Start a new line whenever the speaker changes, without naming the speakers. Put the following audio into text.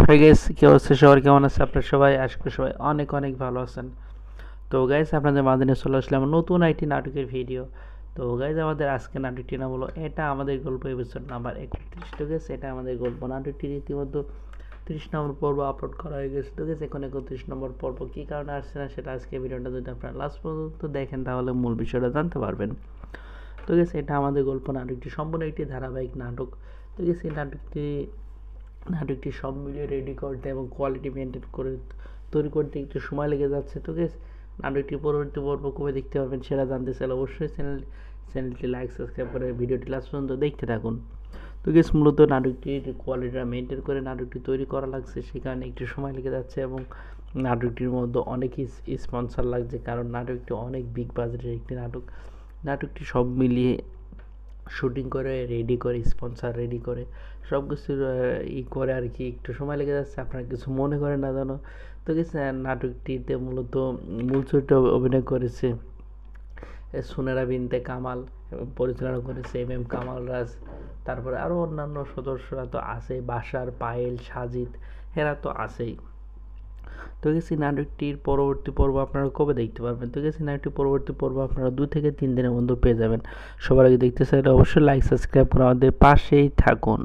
Hi guys, কি অবস্থা সবার? কেমন আছে আপনারা সবাই? আশা করি সবাই অনেক অনেক ভালো আছেন। তো গাইস, আপনাদের মাঝে নিয়ে চলে আসলাম নতুন আইটি নাটকের ভিডিও। তো গাইস, আমাদের আজকে নাটকটির নাম হলো এটা আমাদের গল্প, এপিসোড নাম্বার 31। তো গাইস, এটা আমাদের গল্প নাটকটি রীতিমতো 30 নম্বর পর্ব আপলোড করা হয়ে গেছে। তো গাইস, এখন 31 নম্বর পর্ব কী কারণে আসছে না সেটা আজকে ভিডিওটা যদি আপনারা লাস্ট পর্যন্ত দেখেন তাহলে মূল বিষয়টা জানতে পারবেন। তো গাইস, এটা আমাদের গল্প নাটকটি সম্পূর্ণ একটি ধারাবাহিক নাটক। তো গাইস, এই নাটকটি সব মিলিয়ে রেডি করতে এবং কোয়ালিটি মেনটেন করে তৈরি করতে একটু সময় লেগে যাচ্ছে। তো গেস, নাটকটির পরবর্তী পর্ব কবে দেখতে পারবেন সেটা জানতে চাইলে অবশ্যই চ্যানেলটি লাইক সাবস্ক্রাইব করে ভিডিওটি লাস্ট পর্যন্ত দেখতে থাকুন। তো গেস, মূলত নাটকটির কোয়ালিটিটা মেনটেন করে নাটকটি তৈরি করা লাগছে, সেই কারণে একটু সময় লেগে যাচ্ছে এবং নাটকটির মধ্যে অনেক স্পন্সর লাগছে, কারণ নাটকটি অনেক বিগ বাজেটের একটি নাটকটি সব মিলিয়ে শুটিং করে রেডি করে স্পন্সর রেডি করে সব কিছু করে আর কি, একটু সময় লেগে যাচ্ছে। আপনারা কিছু মনে করেন না জানো। তো কিছু নাটকটিতে মূলত মূল চরিত্রে অভিনয় করেছে সুনেরা বিনতে কামাল এবং পরিচালনা করেছে এম কামাল রাজ। তারপরে আরও অন্যান্য সদস্যরা তো আছেই, বাসার পায়েল সাজিদ, এরা তো আছেই। তো গেছি নাটকটির পরবর্তী পর্ব আপনারা কবে দেখতে পারবেন? তো গেছি নাটকটির পরবর্তী পর্ব আপনারা 2 থেকে 3 দিনের মধ্যে পেয়ে যাবেন। সবার আগে দেখতে চাইলে অবশ্যই লাইক সাবস্ক্রাইব করে আমাদের পাশেই থাকুন।